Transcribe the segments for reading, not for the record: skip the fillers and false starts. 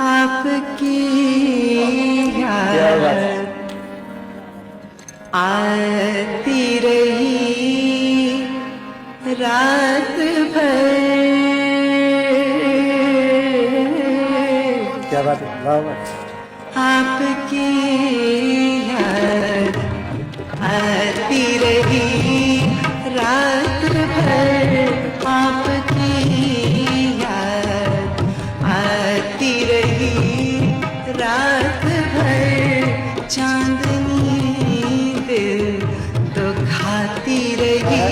आपकी याद आती रही रात भर। क्या बात है, वाह वाह। आपकी याद आती रही रात भर। आपकी याद आती रही रात भर। चांदनी दिल तो खाती रही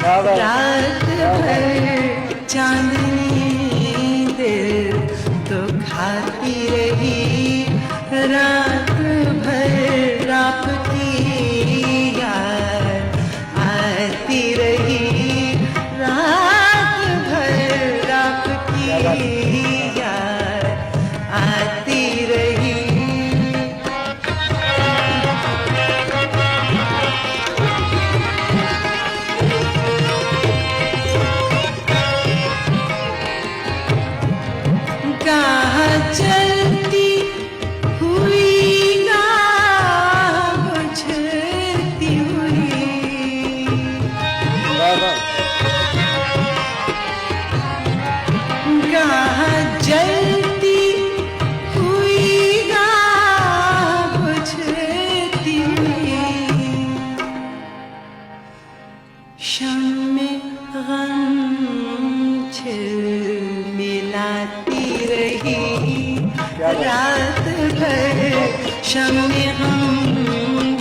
रात भर। चांदनी दिल तो खाती रही रात भर। आपकी याद आती रही रात भर। आपकी याद आती रही। कहाँ चलती हुई गाह बुझती हुई। वाह वाह। कहाँ जलती हुई गाह बुझती हुई। शम्मे गम मिलाती रही रात भर। शम्मे गम